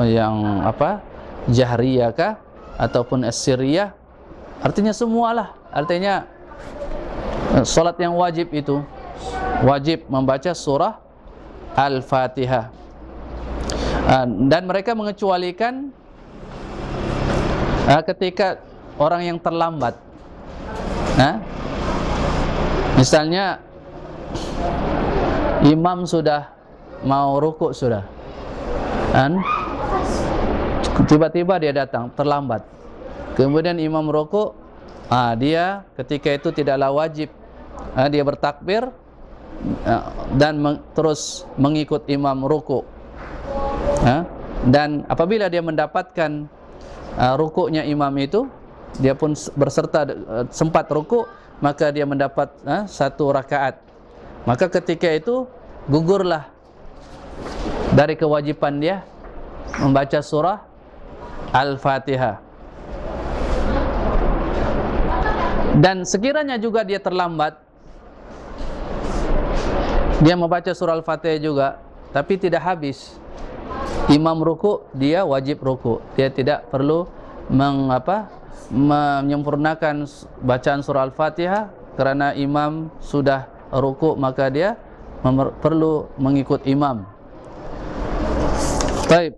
A: yang jahriyah kah ataupun sirriyah. Artinya semualah. Artinya solat yang wajib itu wajib membaca surah Al-Fatihah. Dan mereka mengecualikan ketika orang yang terlambat. Misalnya imam sudah mau rukuk sudah, tiba-tiba dia datang terlambat, kemudian imam rukuk, dia ketika itu tidaklah wajib, dia bertakbir dan terus mengikut imam rukuk. Dan apabila dia mendapatkan rukuknya imam itu, dia pun berserta sempat rukuk, maka dia mendapat satu rakaat. Maka ketika itu gugurlah dari kewajiban dia membaca surah Al-Fatihah. Dan sekiranya juga dia terlambat, dia membaca surah Al-Fatihah juga, tapi tidak habis, imam rukuk, dia wajib rukuk. Dia tidak perlu menyempurnakan bacaan surah Al-Fatihah kerana imam sudah rukuk, maka dia perlu mengikut imam. Baik.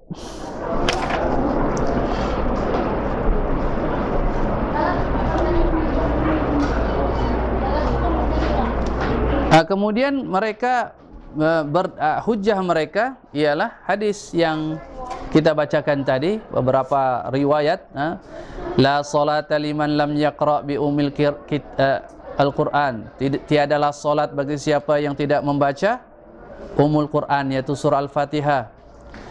A: Kemudian mereka hujjah mereka ialah hadis yang kita bacakan tadi, beberapa riwayat. La salata liman lam yaqra bi umil Al-Quran. Tiadalah solat bagi siapa yang tidak membaca umul Quran, yaitu surah Al-Fatihah.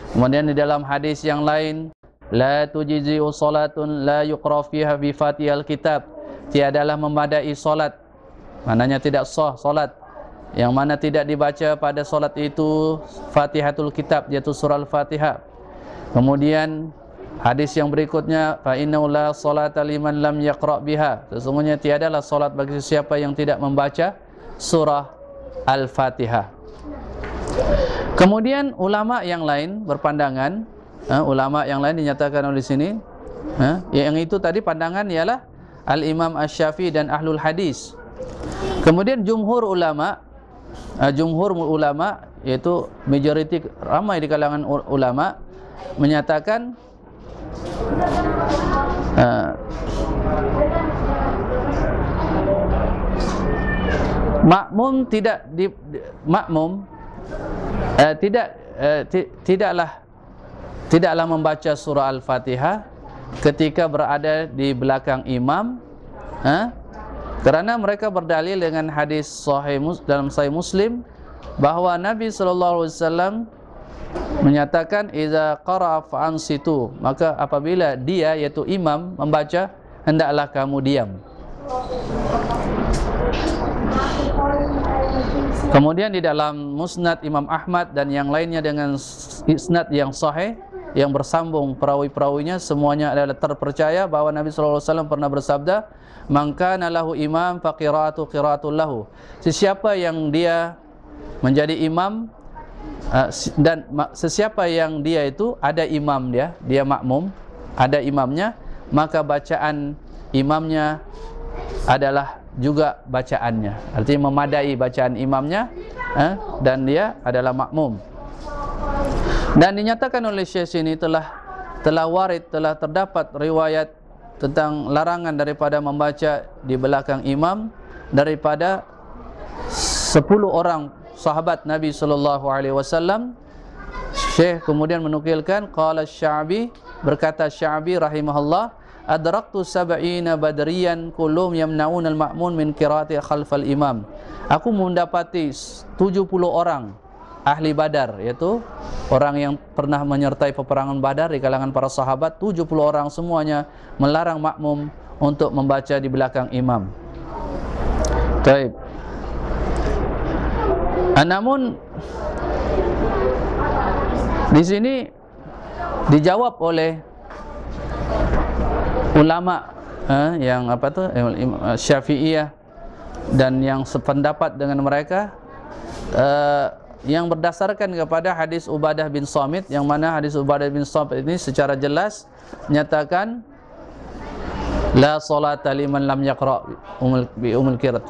A: Kemudian di dalam hadis yang lain, la tujzi'u salatun la yuqra fiha bi Fatihal kitab. Tiadalah memadai solat, maknanya tidak sah solat yang mana tidak dibaca pada solat itu Fatihatul kitab, yaitu surah Al-Fatihah. Kemudian hadis yang berikutnya, fa innahu la salata liman lam yaqra biha. Sesungguhnya tiadalah solat bagi siapa yang tidak membaca surah Al-Fatihah. Kemudian ulama yang lain berpandangan, ulama yang lain dinyatakan oleh sini, yang itu tadi pandangan ialah Al-Imam Asy-Syafi'i dan Ahlul Hadis. Kemudian jumhur ulama yaitu majoriti ramai di kalangan ulama menyatakan makmum tidaklah membaca surah Al-Fatihah ketika berada di belakang imam, kerana mereka berdalil dengan hadis sahih dalam Sahih Muslim bahwa Nabi SAW menyatakan idza qara'a fa'ansitu, maka apabila dia yaitu imam membaca, hendaklah kamu diam. Kemudian di dalam Musnad Imam Ahmad dan yang lainnya dengan isnad yang sahih, yang bersambung perawi-perawinya semuanya adalah terpercaya bahwa Nabi SAW pernah bersabda, man kana lahu imam fa qira'atu qira'atul lahu. Sesiapa yang dia menjadi imam dan sesiapa yang dia itu ada imam dia makmum, ada imamnya, maka bacaan imamnya adalah juga bacaannya. Artinya memadai bacaan imamnya, dan dia adalah makmum. Dan dinyatakan oleh Syekh sini telah warid, telah terdapat riwayat tentang larangan daripada membaca di belakang imam daripada 10 orang sahabat Nabi sallallahu alaihi wasallam. Syekh kemudian menukilkan qala Sya'bi, berkata Sya'bi rahimahullah, adraktu 70 badriyan kullum yamna'un al-ma'mun min qiraati khalfal imam. Aku mendapati 70 orang ahli Badar, yaitu orang yang pernah menyertai peperangan Badar di kalangan para sahabat. 70 orang semuanya melarang makmum untuk membaca di belakang imam. Baik. Namun di sini dijawab oleh ulama yang apa tuh Syafi'iyah dan yang sependapat dengan mereka, yang berdasarkan kepada hadis Ubadah bin Samit, yang mana hadis Ubadah bin Samit ini secara jelas menyatakan la salata liman lam yaqra bi ummil qira'ah,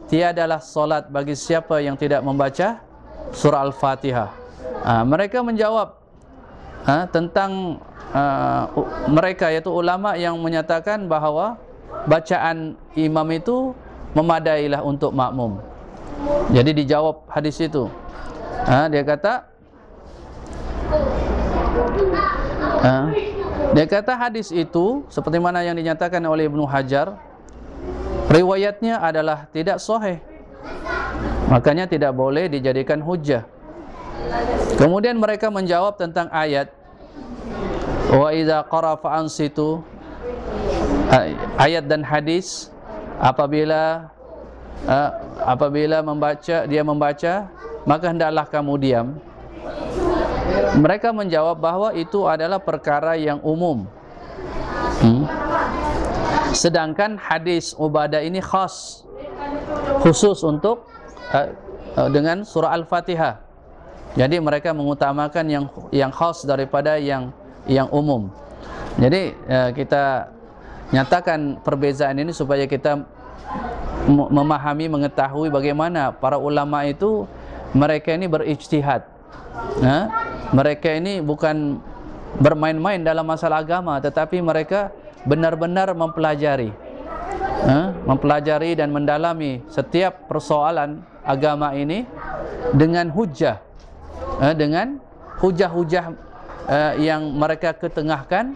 A: tiadalah salat bagi siapa yang tidak membaca surah Al-Fatihah. Mereka menjawab tentang mereka, yaitu ulama yang menyatakan bahawa bacaan imam itu memadailah untuk makmum. Jadi dijawab hadis itu. Dia kata hadis itu seperti mana yang dinyatakan oleh Ibnu Hajar, riwayatnya adalah tidak sahih, makanya tidak boleh dijadikan hujjah. Kemudian mereka menjawab tentang ayat wa idza qara fa ansitu, ayat dan hadis, apabila dia membaca maka hendaklah kamu diam. Mereka menjawab bahwa itu adalah perkara yang umum, sedangkan hadis Ubadah ini khas, khusus untuk dengan surah Al-Fatihah. Jadi mereka mengutamakan yang khas daripada yang umum. Jadi kita nyatakan perbezaan ini supaya kita memahami, mengetahui bagaimana para ulama itu, mereka ini berijtihad. Mereka ini bukan bermain-main dalam masalah agama, tetapi mereka benar-benar mempelajari dan mendalami setiap persoalan agama ini dengan hujjah, dengan hujah-hujah yang mereka ketengahkan,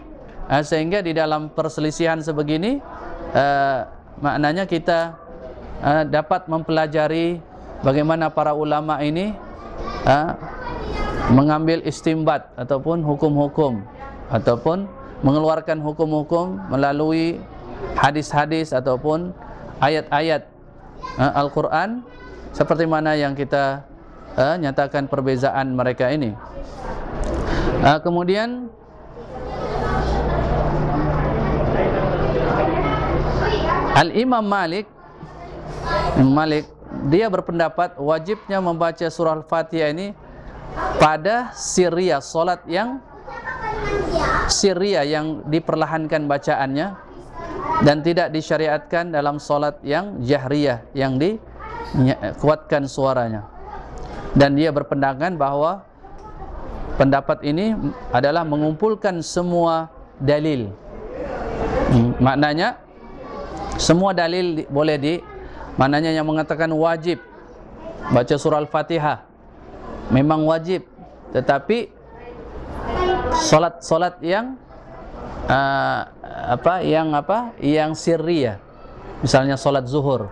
A: sehingga di dalam perselisihan sebegini maknanya kita dapat mempelajari bagaimana para ulama ini mengambil istimbat ataupun hukum-hukum, ataupun mengeluarkan hukum-hukum melalui hadis-hadis ataupun ayat-ayat Al-Quran, seperti mana yang kita nyatakan perbezaan mereka ini. Kemudian Al-Imam Malik, dia berpendapat wajibnya membaca surah Al-Fatihah ini pada sirriyah, solat yang sirriyah, yang diperlahankan bacaannya, dan tidak disyariatkan dalam solat yang jahriyah, yang dikuatkan suaranya. Dan dia berpendapat bahwa pendapat ini adalah mengumpulkan semua dalil. Maknanya semua dalil boleh maknanya yang mengatakan wajib baca surah Al-Fatihah memang wajib, tetapi solat yang yang sirriyah, misalnya solat zuhur,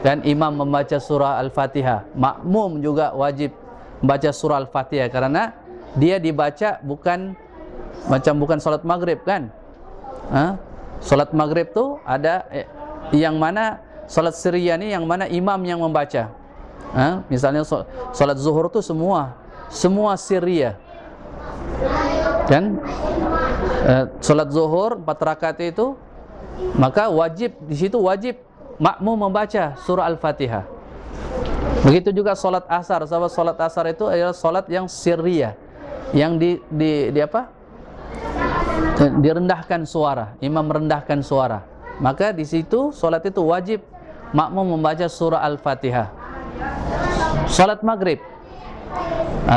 A: dan imam membaca surah Al-Fatihah, makmum juga wajib membaca surah Al-Fatihah, karena dia dibaca bukan solat maghrib kan. Solat maghrib tu ada yang mana solat sirriyah ni yang mana imam yang membaca. Misalnya solat zuhur tu semua sirriyah kan. Solat zuhur 4 rakaat itu, maka wajib di situ wajib makmum membaca surah Al-Fatihah. Begitu juga solat asar, sebab solat asar itu adalah solat yang sirriyah, yang direndahkan suara, imam merendahkan suara, maka di situ solat itu wajib makmum membaca surah Al-Fatihah. Solat maghrib,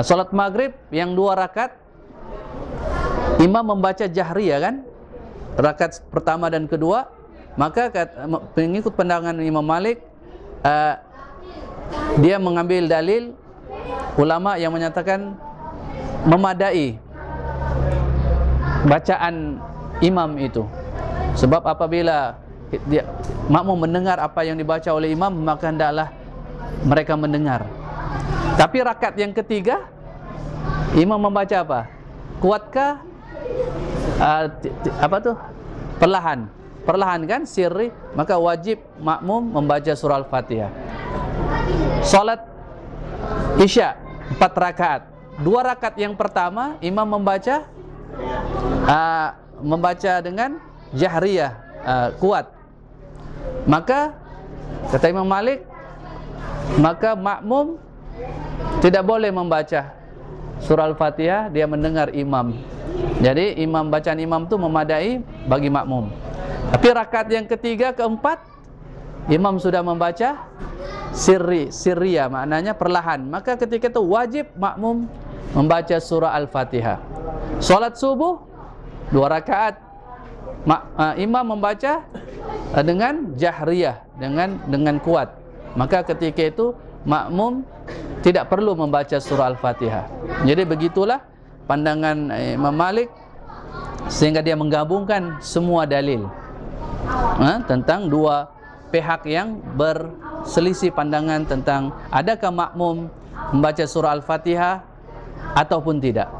A: solat maghrib yang 2 rakaat imam membaca jahriyah kan, rakaat pertama dan kedua, maka pengikut pandangan Imam Malik, dia mengambil dalil ulama yang menyatakan memadai bacaan imam itu. Sebab apabila makmum mendengar apa yang dibaca oleh imam, maka hendaklah mereka mendengar. Tapi rakaat yang ketiga imam membaca apa? Kuatkah? Apa tuh? Perlahan kan, sirri, maka wajib makmum membaca surah Al-Fatihah. Salat Isya 4 rakaat. 2 rakaat yang pertama imam membaca dengan jahriyah, kuat. Maka kata Imam Malik, maka makmum tidak boleh membaca surah Al-Fatihah, dia mendengar imam. Jadi bacaan imam itu memadai bagi makmum. Tapi rakaat yang ketiga, keempat, imam sudah membaca sirriyah, maknanya perlahan. Maka ketika itu wajib makmum membaca surah Al-Fatihah. Salat subuh 2 rakaat, imam membaca dengan jahriyah, dengan kuat. Maka ketika itu makmum tidak perlu membaca surah Al-Fatihah. Jadi begitulah pandangan Imam Malik, sehingga dia menggabungkan semua dalil tentang dua pihak yang berselisih pandangan tentang adakah makmum membaca surah Al-Fatihah ataupun tidak.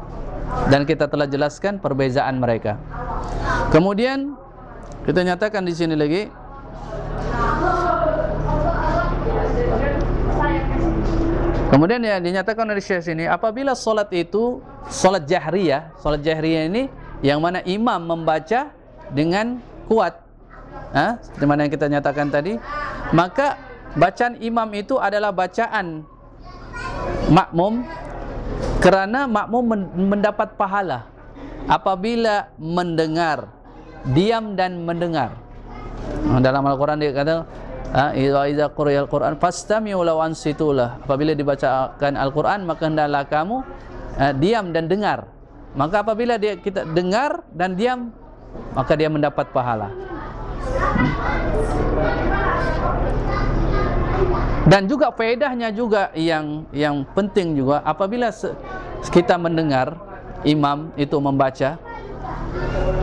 A: Dan kita telah jelaskan perbezaan mereka. Kemudian kita nyatakan di sini lagi, kemudian ya dinyatakan dari Syekh sini, apabila solat itu solat jahriyah ini yang mana imam membaca dengan kuat, seperti mana yang kita nyatakan tadi, maka bacaan imam itu adalah bacaan makmum, kerana makmum mendapat pahala apabila mendengar, diam dan mendengar. Dalam Al-Quran dia kata, idza quriyal Quran fastami'u lahu ansitu lah. Apabila dibacakan Al-Quran, maka hendaklah kamu diam dan dengar. Maka apabila kita dengar dan diam, maka dia mendapat pahala. Dan juga faedahnya juga yang penting juga, apabila kita mendengar imam itu membaca,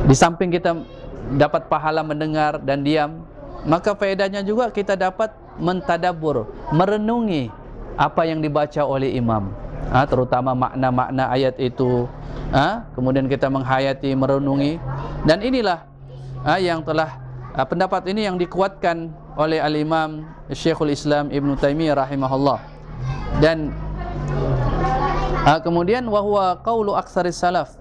A: di samping kita dapat pahala mendengar dan diam, maka faedahnya juga kita dapat mentadabbur, merenungi apa yang dibaca oleh imam, terutama makna-makna ayat itu, kemudian kita menghayati, merenungi. Dan inilah yang telah pendapat ini yang dikuatkan oleh Al-Imam Syekhul Islam Ibn Taimiyah rahimahullah. Dan kemudian wahwa qaulu aksaris salaf,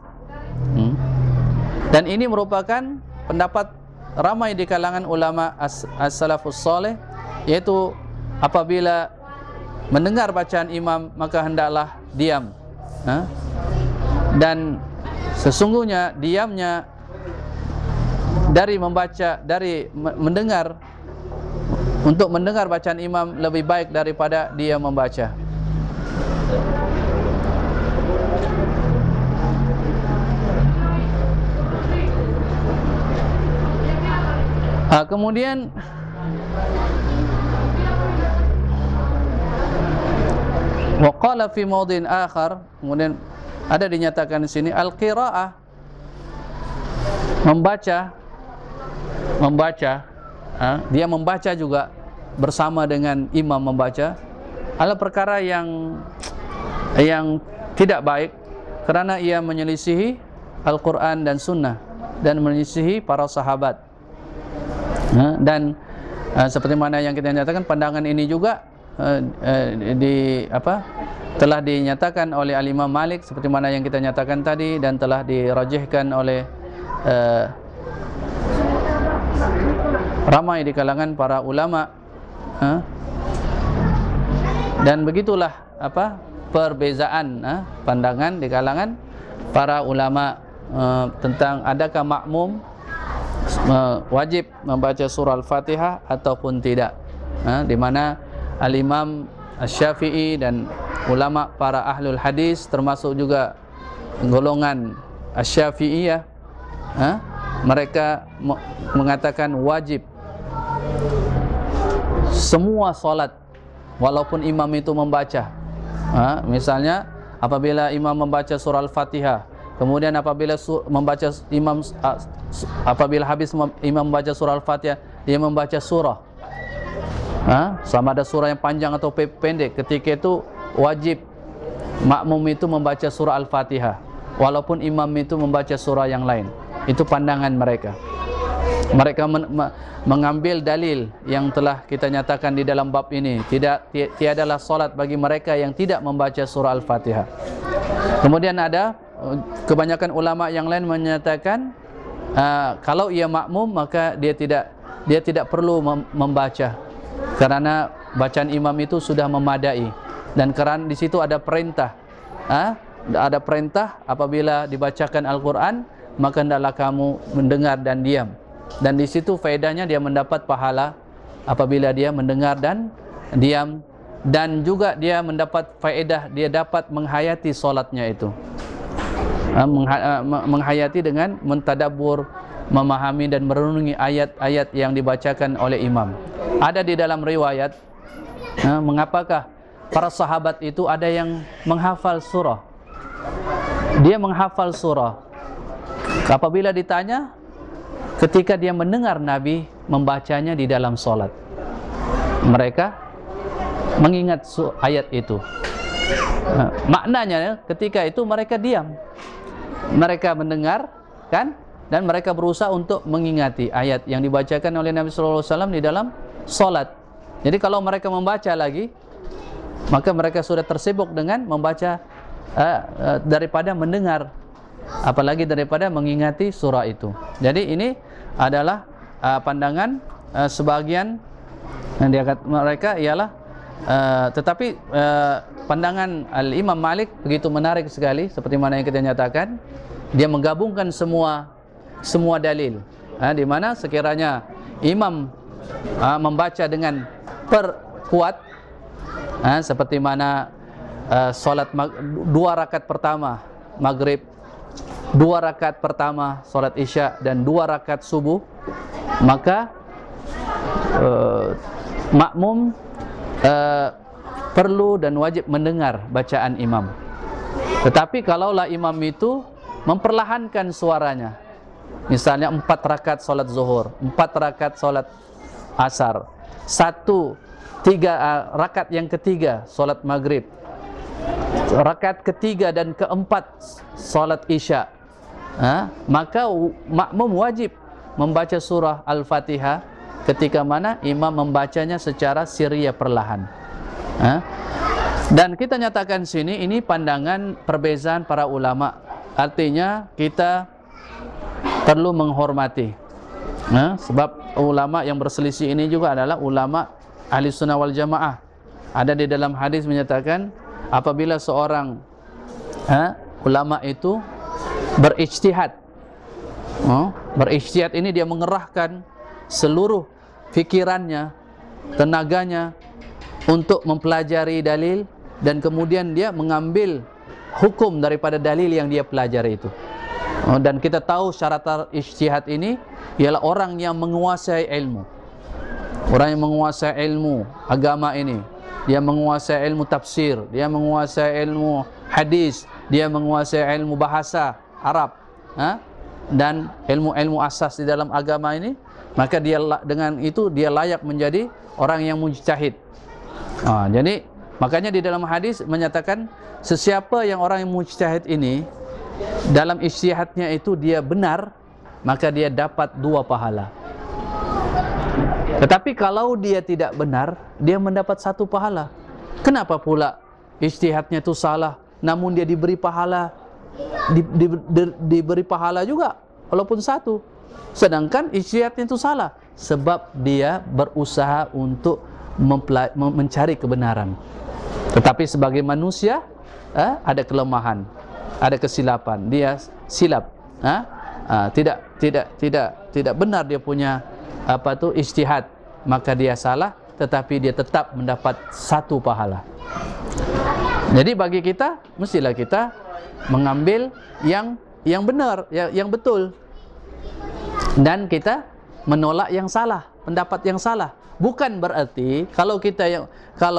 A: dan ini merupakan pendapat ramai di kalangan ulama as-salafus saleh, yaitu apabila mendengar bacaan imam maka hendaklah diam. Dan sesungguhnya diamnya dari mendengar, untuk mendengar bacaan imam lebih baik daripada dia membaca. Kemudian waqala fi mawdin akhar, kemudian ada dinyatakan di sini al-qiraah, membaca, dia membaca juga bersama dengan imam membaca, adalah perkara yang tidak baik, kerana ia menyelisihi Al-Quran dan Sunnah dan menyelisihi para sahabat. Dan seperti mana yang kita nyatakan, pandangan ini juga telah dinyatakan oleh Al-Imam Malik, seperti mana yang kita nyatakan tadi, dan telah dirajihkan oleh ramai di kalangan para ulama. Dan begitulah perbezaan pandangan di kalangan para ulama tentang adakah makmum wajib membaca surah Al-Fatihah ataupun tidak. Di mana Al-Imam Asy-Syafi'i dan ulama para ahlul hadis, termasuk juga golongan Asy-Syafi'iyah, mereka mengatakan wajib semua solat walaupun imam itu membaca. Misalnya apabila imam membaca surah Al-Fatihah, kemudian apabila habis imam membaca surah Al-Fatihah, dia membaca surah, sama ada surah yang panjang atau pendek, ketika itu wajib makmum itu membaca surah Al-Fatihah walaupun imam itu membaca surah yang lain. Itu pandangan mereka. Mereka mengambil dalil yang telah kita nyatakan di dalam bab ini. Tiadalah solat bagi mereka yang tidak membaca surah Al-Fatihah. Kemudian ada kebanyakan ulama yang lain menyatakan kalau ia makmum maka dia tidak perlu membaca, karena bacaan imam itu sudah memadai. Dan kerana di situ ada perintah, ada perintah apabila dibacakan Al-Quran maka hendaklah kamu mendengar dan diam. Dan di situ faedahnya dia mendapat pahala apabila dia mendengar dan diam, dan juga dia mendapat faedah, dia dapat menghayati solatnya itu, menghayati dengan mentadabbur, memahami dan merenungi ayat-ayat yang dibacakan oleh imam. Ada di dalam riwayat mengapakah para sahabat itu ada yang menghafal surah. Dia menghafal surah. Apabila ditanya, ketika dia mendengar Nabi membacanya di dalam solat, mereka mengingat ayat itu. Maknanya ketika itu mereka diam, mereka mendengar kan, dan mereka berusaha untuk mengingati ayat yang dibacakan oleh Nabi SAW di dalam solat. Jadi kalau mereka membaca lagi, maka mereka sudah tersibuk dengan membaca daripada mendengar, apalagi daripada mengingati surah itu. Jadi ini adalah pandangan sebagian yang dia kata mereka ialah tetapi pandangan Al-Imam Malik begitu menarik sekali, seperti mana yang kita nyatakan. Dia menggabungkan semua dalil, di mana sekiranya imam membaca dengan perkuat, seperti mana solat 2 rakaat pertama maghrib, 2 rakaat pertama solat isya, dan 2 rakaat subuh, maka makmum perlu dan wajib mendengar bacaan imam. Tetapi kalaulah imam itu memperlahankan suaranya, misalnya 4 rakaat solat zuhur, 4 rakaat solat asar, 3 rakaat yang ketiga solat maghrib, rakaat ketiga dan keempat solat isya, maka makmum wajib membaca surah Al-Fatihah ketika mana imam membacanya secara siriyah perlahan. Dan kita nyatakan sini ini pandangan perbezaan para ulama. Artinya kita perlu menghormati, sebab ulama yang berselisih ini juga adalah ulama ahli sunnah wal jamaah. Ada di dalam hadis menyatakan apabila seorang ulama itu berijtihad, berijtihad ini dia mengerahkan seluruh fikirannya, tenaganya untuk mempelajari dalil, dan kemudian dia mengambil hukum daripada dalil yang dia pelajari itu. Dan kita tahu syarat ijtihad ini ialah orang yang menguasai ilmu. Orang yang menguasai ilmu agama ini, dia menguasai ilmu tafsir, dia menguasai ilmu hadis, dia menguasai ilmu bahasa Arab, dan ilmu-ilmu asas di dalam agama ini, maka dia dengan itu dia layak menjadi orang yang mujtahid. Jadi makanya di dalam hadis menyatakan sesiapa yang orang yang mujtahid ini dalam ijtihadnya itu dia benar, maka dia dapat 2 pahala. Tetapi kalau dia tidak benar, dia mendapat 1 pahala. Kenapa pula ijtihadnya itu salah namun dia diberi pahala, diberi pahala juga walaupun 1, sedangkan ijtihadnya itu salah sebab dia berusaha untuk mencari kebenaran. Tetapi sebagai manusia ada kelemahan, ada kesilapan, dia silap, tidak benar dia punya ijtihad, maka dia salah, tetapi dia tetap mendapat 1 pahala. Jadi bagi kita mestilah kita mengambil yang benar, yang betul, dan kita menolak yang salah, pendapat yang salah. Bukan berarti kalau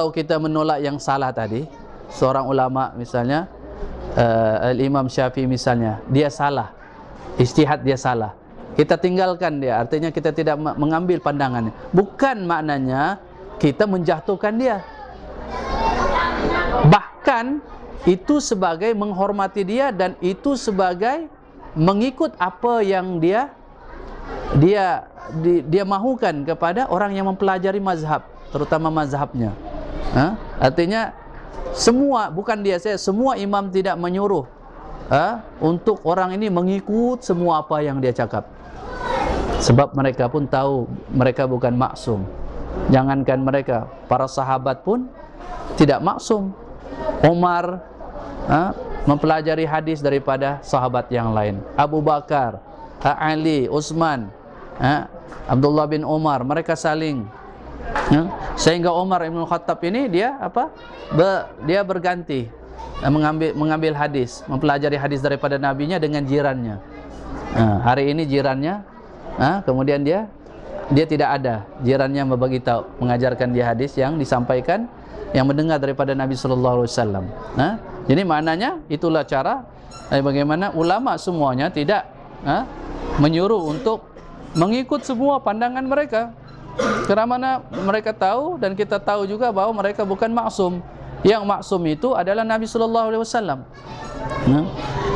A: kita menolak yang salah tadi, seorang ulama misalnya Al-Imam Syafi'i misalnya, dia salah, ijtihad dia salah, kita tinggalkan dia, artinya kita tidak mengambil pandangannya. Bukan maknanya kita menjatuhkan dia. bukan itu sebagai menghormati dia dan itu sebagai mengikut apa yang dia mahukan kepada orang yang mempelajari mazhab, terutama mazhabnya. Artinya semua, bukan dia saya, semua imam tidak menyuruh untuk orang ini mengikut semua apa yang dia cakap, sebab mereka pun tahu mereka bukan maksum. Jangankan mereka, para sahabat pun tidak maksum. Umar mempelajari hadis daripada sahabat yang lain. Abu Bakar, Ali, Utsman, Abdullah bin Umar, mereka saling, sehingga Umar Ibn Khattab ini dia dia berganti mengambil hadis, mempelajari hadis daripada nabinya dengan jirannya. Hari ini jirannya, kemudian dia tidak ada, jirannya membagi tahu, mengajarkan dia hadis yang disampaikan, yang mendengar daripada Nabi sallallahu alaihi wasallam. Jadi maknanya itulah cara bagaimana ulama semuanya tidak menyuruh untuk mengikut semua pandangan mereka, kerana mana mereka tahu dan kita tahu juga bahwa mereka bukan maksum. Yang maksum itu adalah Nabi sallallahu alaihi wasallam.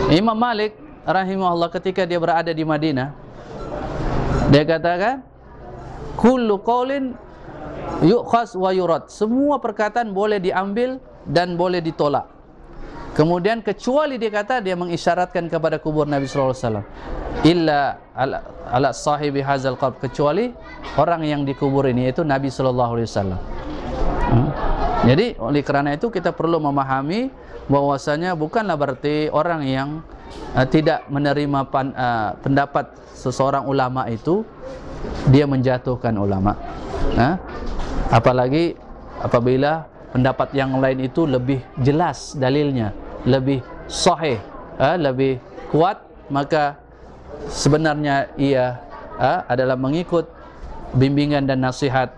A: Imam Malik rahimahullah ketika dia berada di Madinah, dia katakan kullu qaulin yu'khaz wa yurad, semua perkataan boleh diambil dan boleh ditolak. Kemudian kecuali dia kata, dia mengisyaratkan kepada kubur Nabi sallallahu alaihi wasallam, illa ala sahibi hadzal qabr, kecuali orang yang dikubur ini, yaitu Nabi sallallahu alaihi wasallam. Jadi oleh kerana itu kita perlu memahami bahwasanya bukanlah berarti orang yang tidak menerima pendapat seseorang ulama itu dia menjatuhkan ulama. Apalagi apabila pendapat yang lain itu lebih jelas dalilnya, lebih sahih, lebih kuat, maka sebenarnya ia adalah mengikut bimbingan dan nasihat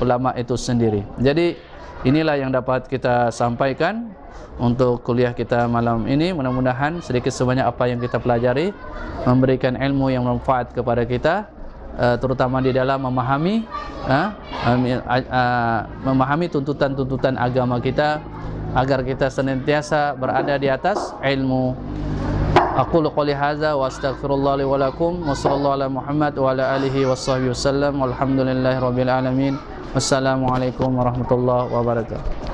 A: ulama itu sendiri. Jadi inilah yang dapat kita sampaikan untuk kuliah kita malam ini. Mudah-mudahan sedikit sebanyak apa yang kita pelajari memberikan ilmu yang bermanfaat kepada kita, terutama di dalam memahami tuntutan-tuntutan agama kita, agar kita senantiasa berada di atas ilmu. Aqulu qouli hadza wa astaghfirullah li wa lakum wa sallallahu ala Muhammad wa ala alihi washabbihi wasallam walhamdulillahirabbil alamin. Wassalamualaikum warahmatullahi wabarakatuh.